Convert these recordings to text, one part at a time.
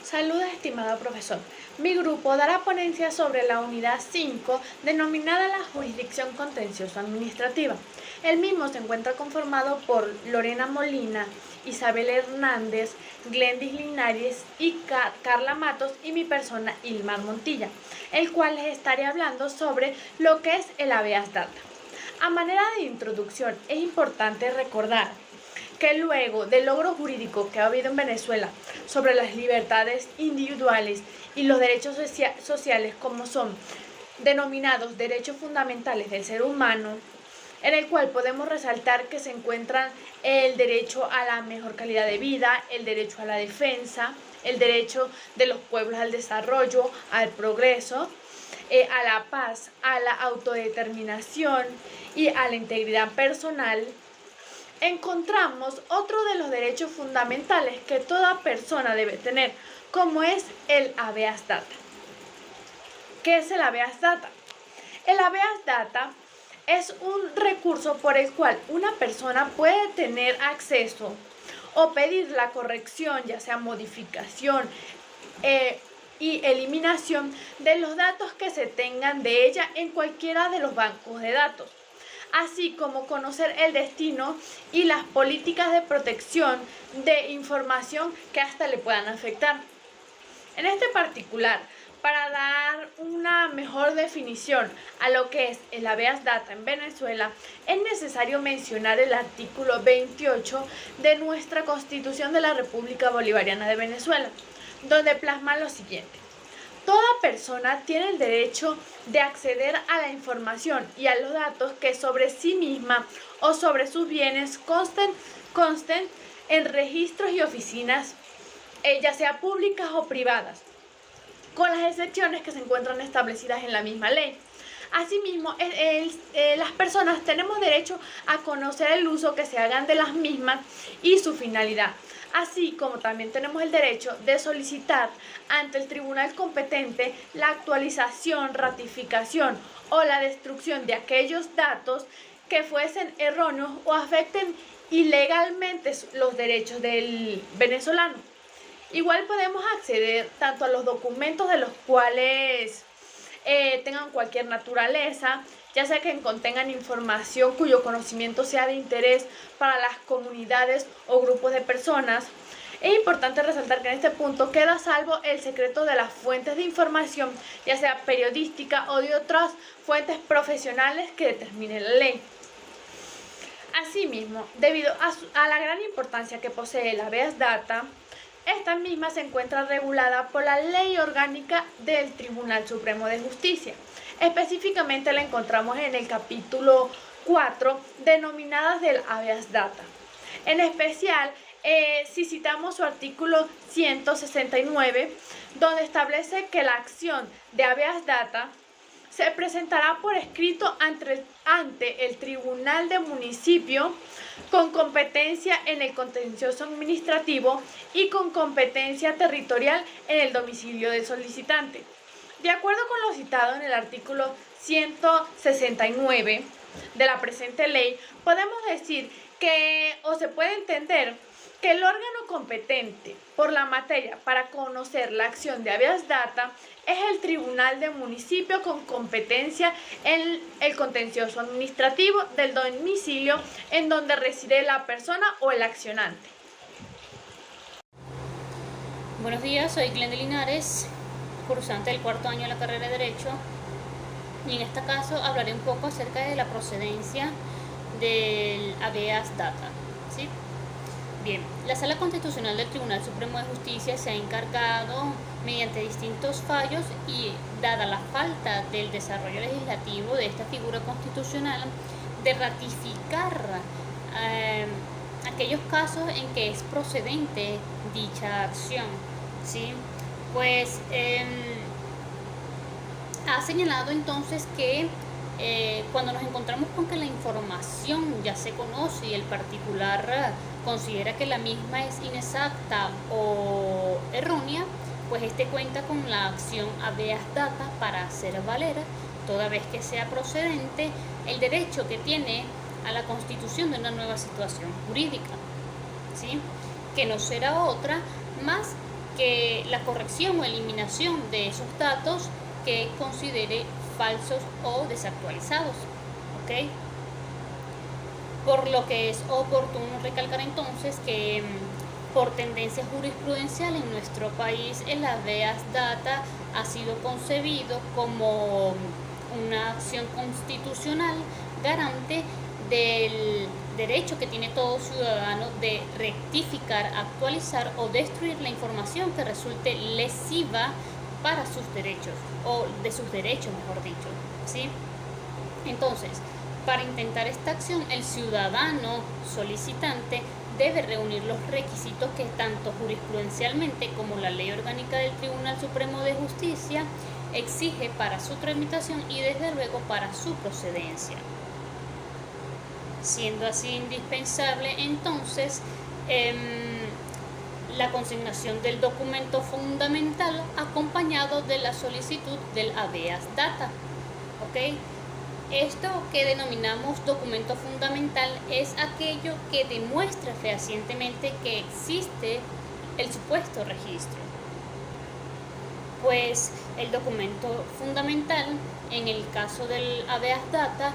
Saludos, estimado profesor. Mi grupo dará ponencia sobre la unidad 5, denominada la jurisdicción contencioso administrativa. El mismo se encuentra conformado por Lorena Molina, Isabel Hernández, Glendis Linares y Carla Matos y mi persona Ilmar Montilla, el cual les estaré hablando sobre lo que es el habeas data. A manera de introducción, es importante recordar que luego del logro jurídico que ha habido en Venezuela sobre las libertades individuales y los derechos sociales, como son denominados derechos fundamentales del ser humano, en el cual podemos resaltar que se encuentran el derecho a la mejor calidad de vida, el derecho a la defensa, el derecho de los pueblos al desarrollo, al progreso, a la paz, a la autodeterminación y a la integridad personal. Encontramos otro de los derechos fundamentales que toda persona debe tener, como es el habeas data. ¿Qué es el habeas data? El habeas data es un recurso por el cual una persona puede tener acceso o pedir la corrección, ya sea modificación y eliminación de los datos que se tengan de ella en cualquiera de los bancos de datos, así como conocer el destino y las políticas de protección de información que hasta le puedan afectar. En este particular, para dar una mejor definición a lo que es el habeas data en Venezuela, es necesario mencionar el artículo 28 de nuestra Constitución de la República Bolivariana de Venezuela, donde plasma lo siguiente: toda persona tiene el derecho de acceder a la información y a los datos que sobre sí misma o sobre sus bienes consten en registros y oficinas, ya sea públicas o privadas, con las excepciones que se encuentran establecidas en la misma ley. Asimismo, las personas tenemos derecho a conocer el uso que se hagan de las mismas y su finalidad, así como también tenemos el derecho de solicitar ante el tribunal competente la actualización, ratificación o la destrucción de aquellos datos que fuesen erróneos o afecten ilegalmente los derechos del venezolano. Igual podemos acceder tanto a los documentos de los cuales tengan cualquier naturaleza, ya sea que contengan información cuyo conocimiento sea de interés para las comunidades o grupos de personas. Es importante resaltar que en este punto queda salvo el secreto de las fuentes de información, ya sea periodística o de otras fuentes profesionales que determine la ley. Asimismo, debido a la gran importancia que posee el habeas data, esta misma se encuentra regulada por la Ley Orgánica del Tribunal Supremo de Justicia. Específicamente la encontramos en el capítulo 4, denominadas del habeas data. En especial, si citamos su artículo 169, donde establece que la acción de habeas data se presentará por escrito ante el Tribunal de Municipio con competencia en el contencioso administrativo y con competencia territorial en el domicilio del solicitante. De acuerdo con lo citado en el artículo 169 de la presente ley, podemos decir que, o se puede entender, que el órgano competente por la materia para conocer la acción de habeas data es el Tribunal de Municipio con competencia en el contencioso administrativo del domicilio en donde reside la persona o el accionante. Buenos días, soy Glendis Linares, cursante del cuarto año de la carrera de Derecho, y en este caso hablaré un poco acerca de la procedencia del habeas data, ¿sí? Bien, la Sala Constitucional del Tribunal Supremo de Justicia se ha encargado, mediante distintos fallos y dada la falta del desarrollo legislativo de esta figura constitucional, de ratificar aquellos casos en que es procedente dicha acción, ¿sí? Pues ha señalado entonces que cuando nos encontramos con que la información ya se conoce y el particular considera que la misma es inexacta o errónea, pues este cuenta con la acción habeas data para hacer valer, toda vez que sea procedente, el derecho que tiene a la constitución de una nueva situación jurídica, ¿sí? Que no será otra más que la corrección o eliminación de esos datos que considere falsos o desactualizados. ¿Ok? Por lo que es oportuno recalcar entonces que por tendencia jurisprudencial en nuestro país el habeas data ha sido concebido como una acción constitucional garante del derecho que tiene todo ciudadano de rectificar, actualizar o destruir la información que resulte lesiva para sus derechos, o de sus derechos, mejor dicho, ¿sí? Entonces, para intentar esta acción, el ciudadano solicitante debe reunir los requisitos que tanto jurisprudencialmente como la Ley Orgánica del Tribunal Supremo de Justicia exige para su tramitación y desde luego para su procedencia. Siendo así indispensable entonces la consignación del documento fundamental acompañado de la solicitud del habeas data. ¿Ok? Esto que denominamos documento fundamental es aquello que demuestra fehacientemente que existe el supuesto registro. Pues el documento fundamental, en el caso del habeas data,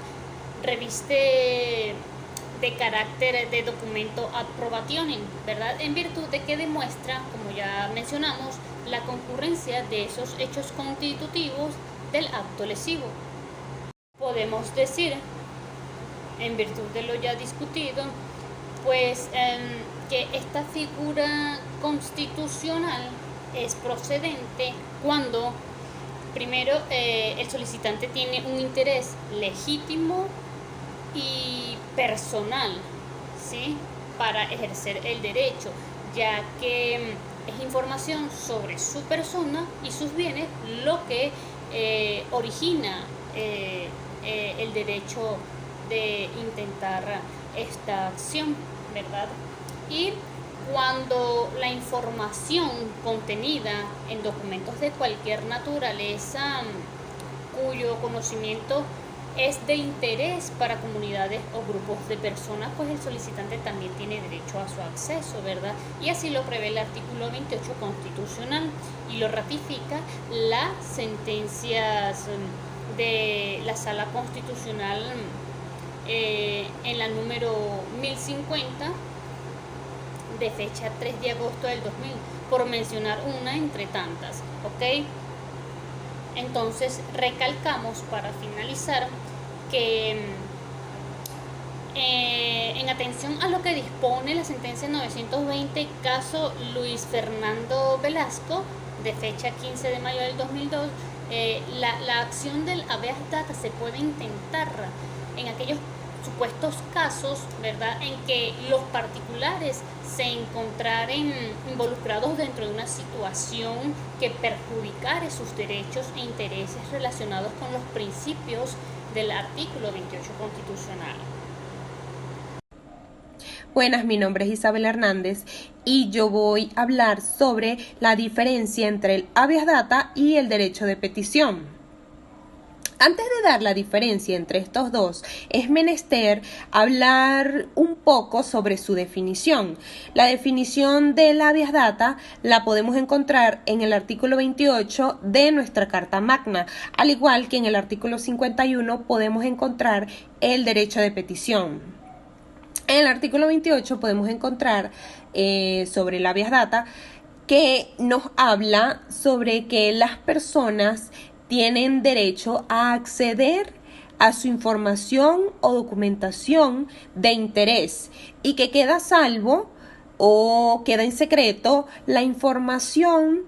reviste de carácter de documento ad probationem, ¿verdad? En virtud de que demuestra, como ya mencionamos, la concurrencia de esos hechos constitutivos del acto lesivo. Podemos decir, en virtud de lo ya discutido, pues que esta figura constitucional es procedente cuando, primero, el solicitante tiene un interés legítimo y personal, ¿sí?, para ejercer el derecho, ya que es información sobre su persona y sus bienes lo que origina el derecho de intentar esta acción, ¿verdad? Y cuando la información contenida en documentos de cualquier naturaleza cuyo conocimiento es de interés para comunidades o grupos de personas, pues el solicitante también tiene derecho a su acceso, ¿verdad? Y así lo prevé el artículo 28 constitucional y lo ratifica las sentencias de la Sala Constitucional en la número 1050 de fecha 3 de agosto del 2000, por mencionar una entre tantas, ¿ok? Entonces recalcamos para finalizar que en atención a lo que dispone la sentencia 920 caso Luis Fernando Velasco de fecha 15 de mayo del 2002, la acción del habeas data se puede intentar en aquellos supuestos casos, ¿verdad?, en que los particulares se encontraren involucrados dentro de una situación que perjudicare sus derechos e intereses relacionados con los principios del artículo 28 constitucional. Buenas, mi nombre es Isabel Hernández y yo voy a hablar sobre la diferencia entre el habeas data y el derecho de petición. Antes de dar la diferencia entre estos dos, es menester hablar un poco sobre su definición. La definición del habeas data la podemos encontrar en el artículo 28 de nuestra Carta Magna, al igual que en el artículo 51 podemos encontrar el derecho de petición. En el artículo 28 podemos encontrar sobre el habeas data que nos habla sobre que las personas tienen derecho a acceder a su información o documentación de interés y que queda a salvo o queda en secreto la información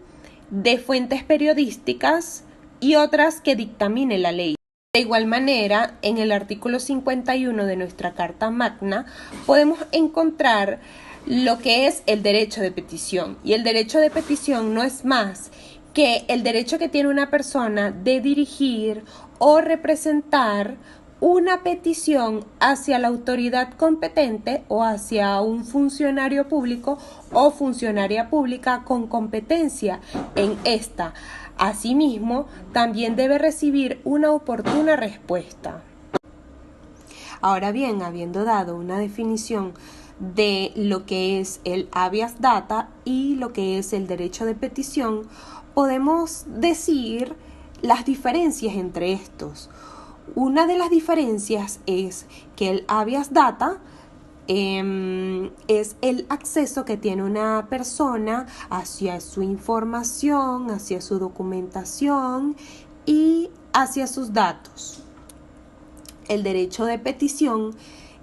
de fuentes periodísticas y otras que dictamine la ley. De igual manera, en el artículo 51 de nuestra Carta Magna podemos encontrar lo que es el derecho de petición. Y el derecho de petición no es más que el derecho que tiene una persona de dirigir o representar una petición hacia la autoridad competente o hacia un funcionario público o funcionaria pública con competencia en esta. Asimismo, también debe recibir una oportuna respuesta. Ahora bien, habiendo dado una definición de lo que es el habeas data y lo que es el derecho de petición, podemos decir las diferencias entre estos. Una de las diferencias es que el habeas data es el acceso que tiene una persona hacia su información, hacia su documentación y hacia sus datos. El derecho de petición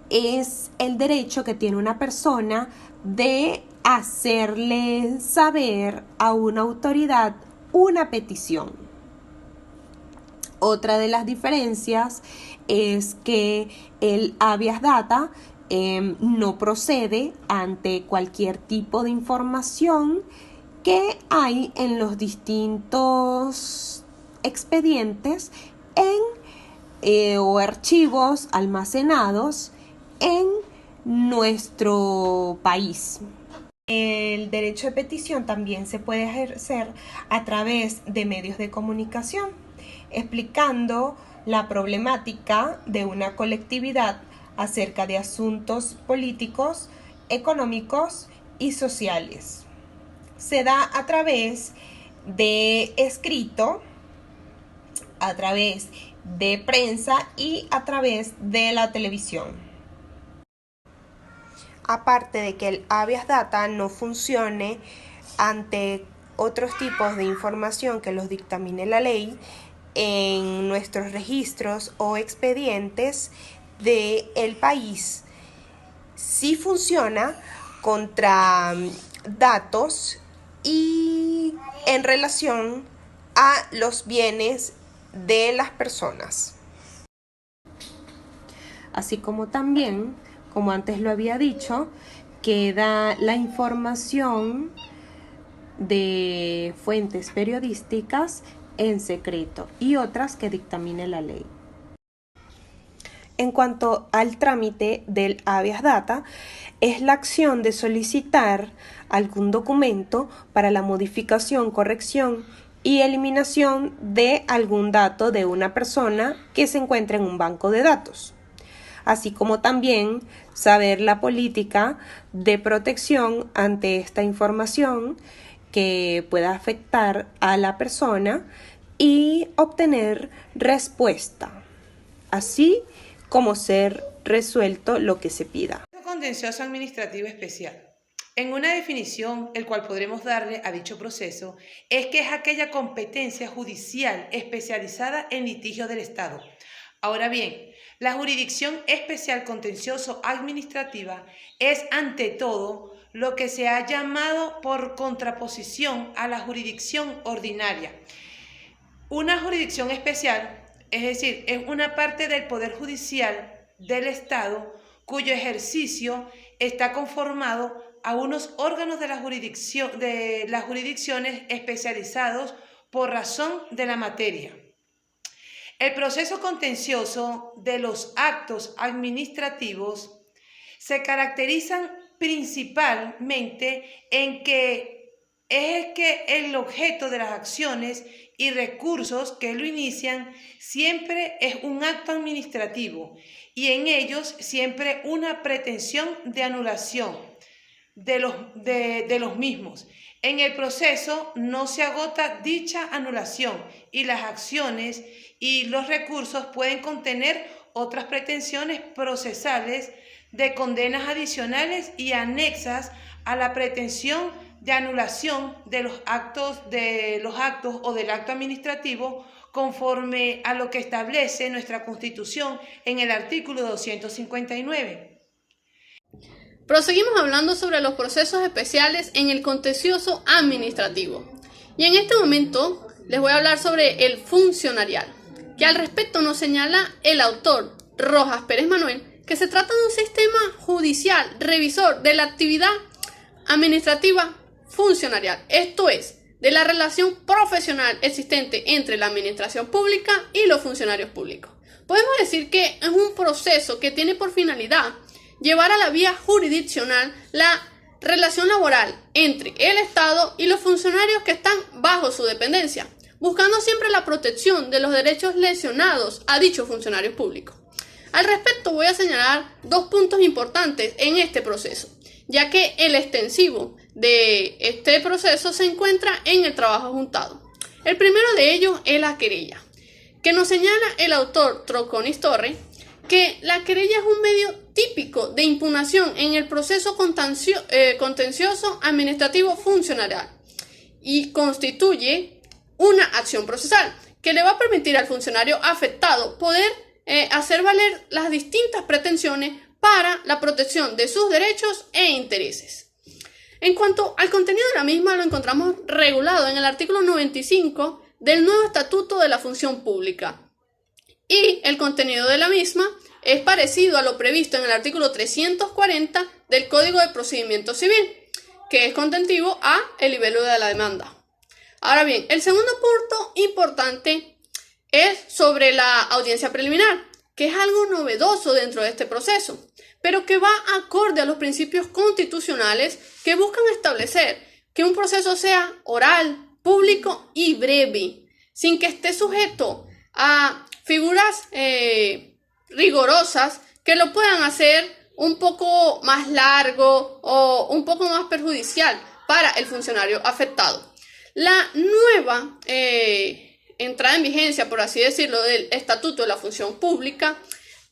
es el derecho que tiene una persona de hacerle saber a una autoridad una petición. Otra de las diferencias es que el habeas data no procede ante cualquier tipo de información que hay en los distintos expedientes o archivos almacenados en nuestro país. El derecho de petición también se puede ejercer a través de medios de comunicación, explicando la problemática de una colectividad acerca de asuntos políticos, económicos y sociales. Se da a través de escrito, a través de prensa y a través de la televisión. Aparte de que el habeas data no funcione ante otros tipos de información que los dictamine la ley en nuestros registros o expedientes del país, sí funciona contra datos y en relación a los bienes de las personas. Así como también, como antes lo había dicho, queda la información de fuentes periodísticas en secreto y otras que dictamine la ley. En cuanto al trámite del habeas data, es la acción de solicitar algún documento para la modificación, corrección y eliminación de algún dato de una persona que se encuentra en un banco de datos, así como también saber la política de protección ante esta información que pueda afectar a la persona y obtener respuesta, así como ser resuelto lo que se pida. Contencioso administrativo especial. En una definición, el cual podremos darle a dicho proceso, es que es aquella competencia judicial especializada en litigios del Estado. Ahora bien, la jurisdicción especial contencioso administrativa es ante todo lo que se ha llamado por contraposición a la jurisdicción ordinaria. Una jurisdicción especial, es decir, es una parte del Poder Judicial del Estado cuyo ejercicio está conformado a unos órganos de las jurisdicciones especializados por razón de la materia. El proceso contencioso de los actos administrativos se caracterizan principalmente en que el objeto de las acciones y recursos que lo inician siempre es un acto administrativo y en ellos siempre una pretensión de anulación de los mismos. En el proceso no se agota dicha anulación y las acciones y los recursos pueden contener otras pretensiones procesales de condenas adicionales y anexas a la pretensión de anulación de los actos o del acto administrativo conforme a lo que establece nuestra Constitución en el artículo 259. Proseguimos hablando sobre los procesos especiales en el contencioso administrativo. Y en este momento les voy a hablar sobre el funcionarial, que al respecto nos señala el autor Rojas Pérez Manuel, que se trata de un sistema judicial revisor de la actividad administrativa funcionarial, esto es, de la relación profesional existente entre la administración pública y los funcionarios públicos. Podemos decir que es un proceso que tiene por finalidad llevar a la vía jurisdiccional la relación laboral entre el Estado y los funcionarios que están bajo su dependencia, buscando siempre la protección de los derechos lesionados a dichos funcionarios públicos. Al respecto voy a señalar dos puntos importantes en este proceso, ya que el extensivo de este proceso se encuentra en el trabajo adjuntado. El primero de ellos es la querella, que nos señala el autor Troconis Torre que la querella es un medio típico de impugnación en el proceso contencioso administrativo funcional y constituye una acción procesal que le va a permitir al funcionario afectado poder hacer valer las distintas pretensiones para la protección de sus derechos e intereses. En cuanto al contenido de la misma, lo encontramos regulado en el artículo 95 del nuevo Estatuto de la Función Pública, y el contenido de la misma es parecido a lo previsto en el artículo 340 del Código de Procedimiento Civil, que es contentivo a el libelo de la demanda. Ahora bien, el segundo punto importante es sobre la audiencia preliminar, que es algo novedoso dentro de este proceso, pero que va acorde a los principios constitucionales que buscan establecer que un proceso sea oral, público y breve, sin que esté sujeto a figuras rigurosas que lo puedan hacer un poco más largo o un poco más perjudicial para el funcionario afectado. La nueva entrada en vigencia, por así decirlo, del Estatuto de la Función Pública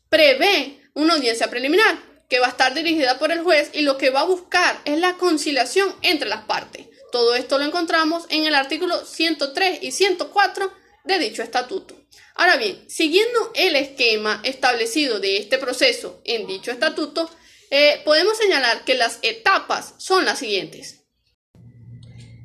prevé una audiencia preliminar que va a estar dirigida por el juez y lo que va a buscar es la conciliación entre las partes. Todo esto lo encontramos en el artículo 103 y 104 de dicho estatuto. Ahora bien, siguiendo el esquema establecido de este proceso en dicho estatuto, podemos señalar que las etapas son las siguientes.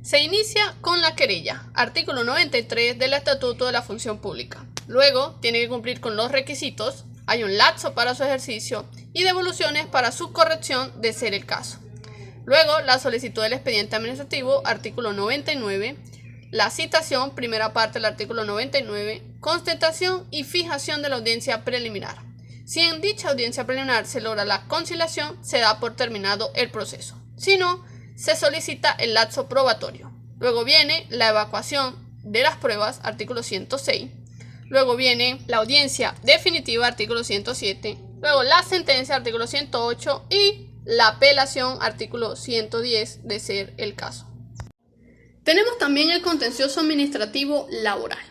Se inicia con la querella, artículo 93 del Estatuto de la Función Pública. Luego tiene que cumplir con los requisitos, hay un lapso para su ejercicio y devoluciones para su corrección de ser el caso. Luego, la solicitud del expediente administrativo, artículo 99, la citación, primera parte del artículo 99, constatación y fijación de la audiencia preliminar. Si en dicha audiencia preliminar se logra la conciliación, se da por terminado el proceso. Si no, se solicita el lapso probatorio. Luego viene la evacuación de las pruebas, artículo 106. Luego viene la audiencia definitiva, artículo 107. Luego la sentencia, artículo 108. Y la apelación, artículo 110, de ser el caso. Tenemos también el contencioso administrativo laboral,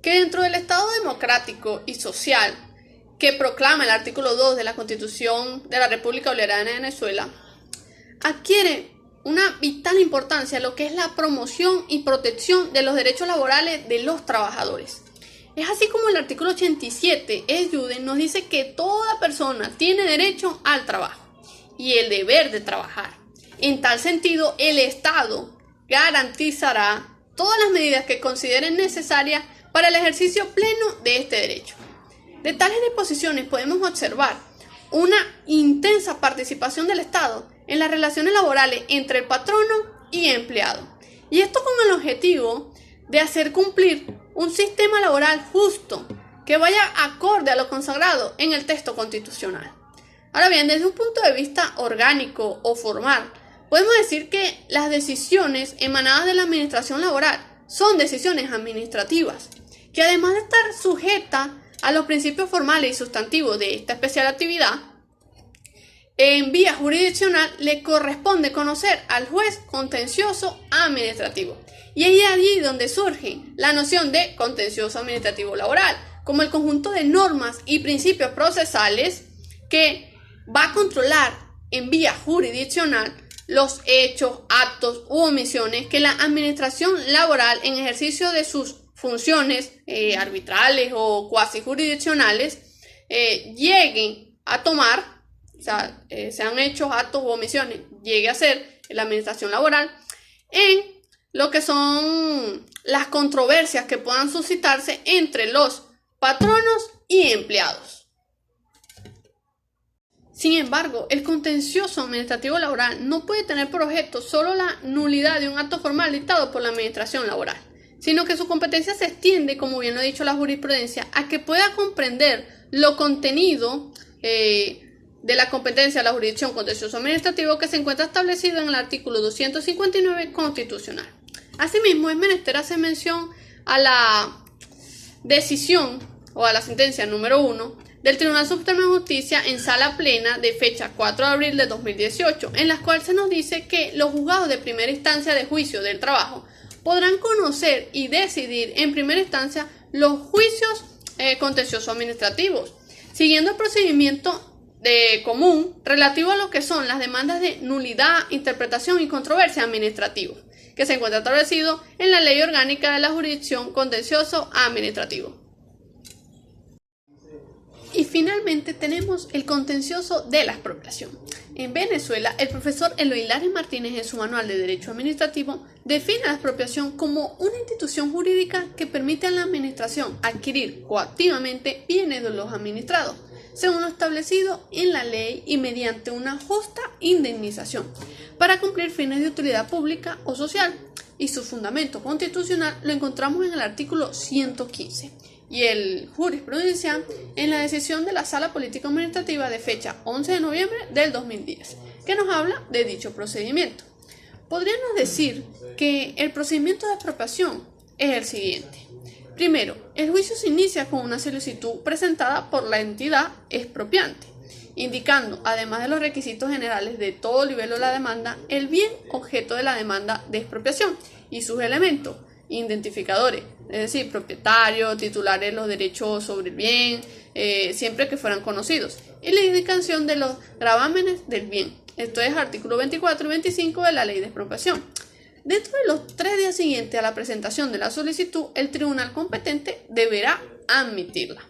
que dentro del Estado democrático y social que proclama el artículo 2 de la Constitución de la República Bolivariana de Venezuela, adquiere una vital importancia lo que es la promoción y protección de los derechos laborales de los trabajadores. Es así como el artículo 87, nos dice que toda persona tiene derecho al trabajo y el deber de trabajar. En tal sentido, el Estado garantizará todas las medidas que consideren necesarias para el ejercicio pleno de este derecho. De tales disposiciones podemos observar una intensa participación del Estado en las relaciones laborales entre el patrono y empleado. Y esto con el objetivo de hacer cumplir un sistema laboral justo que vaya acorde a lo consagrado en el texto constitucional. Ahora bien, desde un punto de vista orgánico o formal, podemos decir que las decisiones emanadas de la administración laboral son decisiones administrativas, que además de estar sujetas a los principios formales y sustantivos de esta especial actividad, en vía jurisdiccional le corresponde conocer al juez contencioso administrativo. Y es allí donde surge la noción de contencioso administrativo laboral, como el conjunto de normas y principios procesales que va a controlar en vía jurisdiccional los hechos, actos u omisiones que la administración laboral en ejercicio de sus funciones arbitrales o cuasi jurisdiccionales lleguen a tomar, o sea, sean hechos, actos u omisiones, llegue a ser la administración laboral en lo que son las controversias que puedan suscitarse entre los patronos y empleados. Sin embargo, el contencioso administrativo laboral no puede tener por objeto solo la nulidad de un acto formal dictado por la administración laboral, sino que su competencia se extiende, como bien lo ha dicho la jurisprudencia, a que pueda comprender lo contenido de la competencia de la jurisdicción contencioso administrativo que se encuentra establecido en el artículo 259 constitucional. Asimismo, es menester hacer mención a la decisión o a la sentencia número 1 del Tribunal Supremo de Justicia en sala plena de fecha 4 de abril de 2018, en las cuales se nos dice que los juzgados de primera instancia de juicio del trabajo podrán conocer y decidir en primera instancia los juicios contenciosos administrativos, siguiendo el procedimiento común relativo a lo que son las demandas de nulidad, interpretación y controversia administrativa, que se encuentra establecido en la Ley Orgánica de la Jurisdicción Contencioso Administrativo. Y finalmente tenemos el contencioso de la expropiación. En Venezuela, el profesor Eloy Lares Martínez en su Manual de Derecho Administrativo define la expropiación como una institución jurídica que permite a la administración adquirir coactivamente bienes de los administrados, según lo establecido en la ley y mediante una justa indemnización, para cumplir fines de utilidad pública o social. Y su fundamento constitucional lo encontramos en el artículo 115. Y el jurisprudencial en la decisión de la Sala Política Administrativa de fecha 11 de noviembre del 2010, que nos habla de dicho procedimiento. Podríamos decir que el procedimiento de expropiación es el siguiente. Primero, el juicio se inicia con una solicitud presentada por la entidad expropiante, indicando, además de los requisitos generales de todo nivel de la demanda, el bien objeto de la demanda de expropiación y sus elementos identificadores, es decir, propietario, titulares de los derechos sobre el bien, siempre que fueran conocidos, y la indicación de los gravámenes del bien. Esto es artículo 24 y 25 de la Ley de Expropiación. Dentro de los 3 días siguientes a la presentación de la solicitud, el tribunal competente deberá admitirla.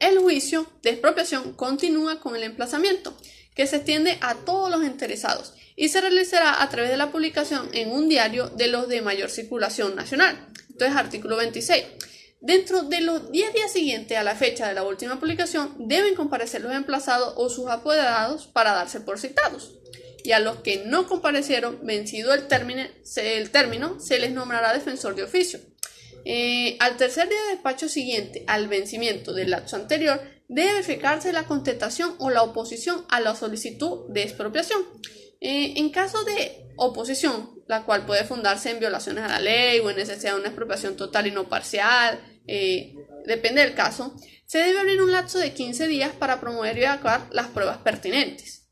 El juicio de expropiación continúa con el emplazamiento, que se extiende a todos los interesados y se realizará a través de la publicación en un diario de los de mayor circulación nacional. Entonces, artículo 26. Dentro de los 10 días siguientes a la fecha de la última publicación, deben comparecer los emplazados o sus apoderados para darse por citados. Y a los que no comparecieron, vencido el término, se les nombrará defensor de oficio. Al tercer día de despacho siguiente al vencimiento del lapso anterior, debe verificarse la contestación o la oposición a la solicitud de expropiación. En caso de oposición, la cual puede fundarse en violaciones a la ley o en necesidad de una expropiación total y no parcial, depende del caso, se debe abrir un lapso de 15 días para promover y evacuar las pruebas pertinentes.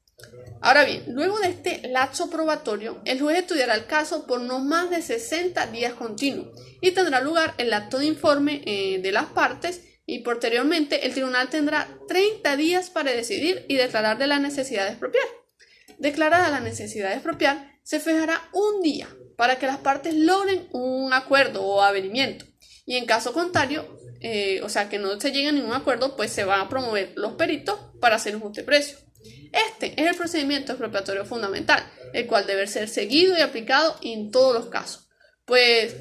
Ahora bien, luego de este lapso probatorio, el juez estudiará el caso por no más de 60 días continuos y tendrá lugar el acto de informe de las partes, y posteriormente el tribunal tendrá 30 días para decidir y declarar de la necesidad de expropiar. Declarada la necesidad de expropiar, se fijará un día para que las partes logren un acuerdo o avenimiento, y en caso contrario, o sea que no se llegue a ningún acuerdo, pues se van a promover los peritos para hacer un justo precio. Este es el procedimiento expropiatorio fundamental, el cual debe ser seguido y aplicado en todos los casos. Pues,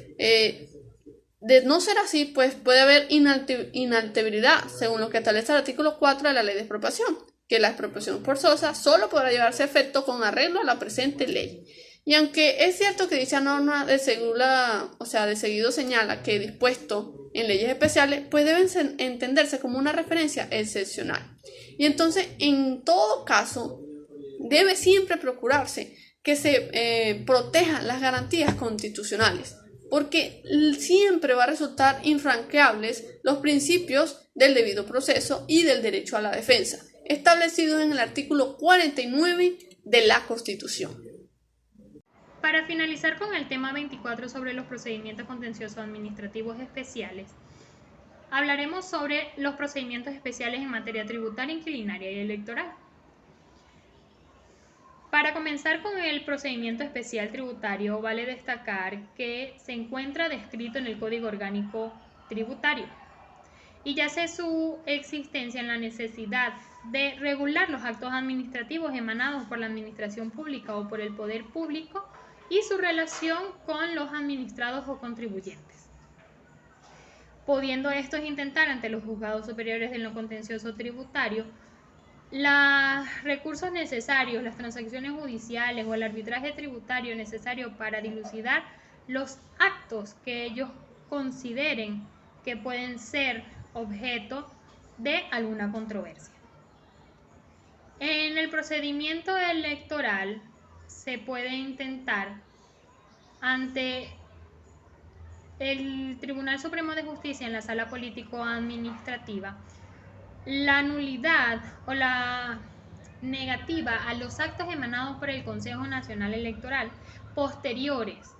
de no ser así, pues puede haber inalterabilidad, según lo que establece el artículo 4 de la Ley de Expropiación, que la expropiación forzosa solo podrá llevarse a efecto con arreglo a la presente ley. Y aunque es cierto que dicha norma de seguido señala que dispuesto en leyes especiales, pues deben entenderse como una referencia excepcional. Y entonces, en todo caso, debe siempre procurarse que se protejan las garantías constitucionales, porque siempre va a resultar infranqueables los principios del debido proceso y del derecho a la defensa, establecidos en el artículo 49 de la Constitución. Para finalizar con el tema 24 sobre los procedimientos contenciosos administrativos especiales, hablaremos sobre los procedimientos especiales en materia tributaria, inquilinaria y electoral. Para comenzar con el procedimiento especial tributario, vale destacar que se encuentra descrito en el Código Orgánico Tributario y yace su existencia en la necesidad de regular los actos administrativos emanados por la administración pública o por el poder público y su relación con los administrados o contribuyentes, pudiendo estos intentar ante los juzgados superiores de lo contencioso tributario los recursos necesarios, las transacciones judiciales o el arbitraje tributario necesario para dilucidar los actos que ellos consideren que pueden ser objeto de alguna controversia. En el procedimiento electoral se puede intentar ante el Tribunal Supremo de Justicia en la Sala Político-Administrativa la nulidad o la negativa a los actos emanados por el Consejo Nacional Electoral posteriores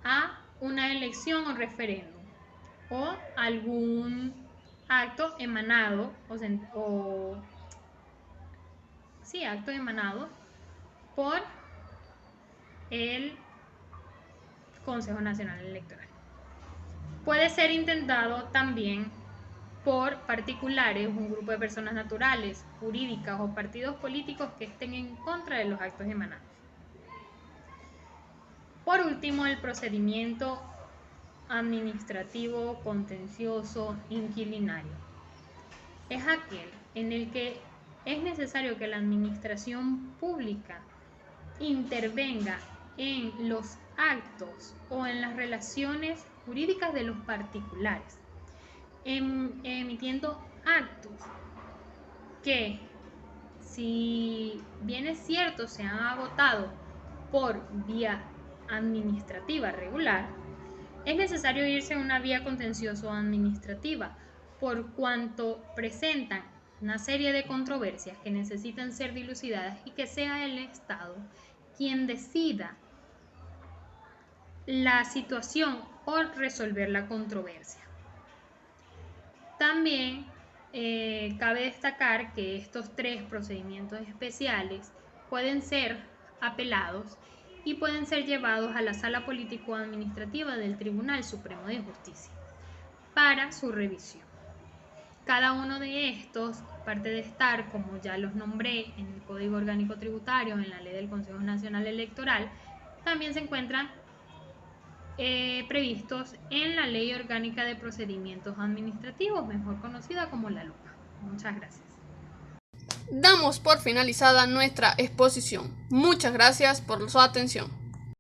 a una elección o referéndum o algún acto emanado acto emanado por el Consejo Nacional Electoral. Puede ser intentado también por particulares, un grupo de personas naturales, jurídicas o partidos políticos que estén en contra de los actos emanados. Por último, el procedimiento administrativo contencioso inquilinario es aquel en el que es necesario que la administración pública intervenga en los actos o en las relaciones jurídicas de los particulares, emitiendo actos que, si bien es cierto, se han agotado por vía administrativa regular, es necesario irse a una vía contencioso administrativa, por cuanto presentan una serie de controversias que necesitan ser dilucidadas y que sea el Estado quien decida la situación o resolver la controversia. También cabe destacar que estos 3 procedimientos especiales pueden ser apelados y pueden ser llevados a la Sala Político-Administrativa del Tribunal Supremo de Justicia para su revisión. Cada uno de estos, aparte de estar, como ya los nombré, en el Código Orgánico Tributario, en la Ley del Consejo Nacional Electoral, también se encuentran previstos en la Ley Orgánica de Procedimientos Administrativos, mejor conocida como la LOPA. Muchas gracias. Damos por finalizada nuestra exposición. Muchas gracias por su atención.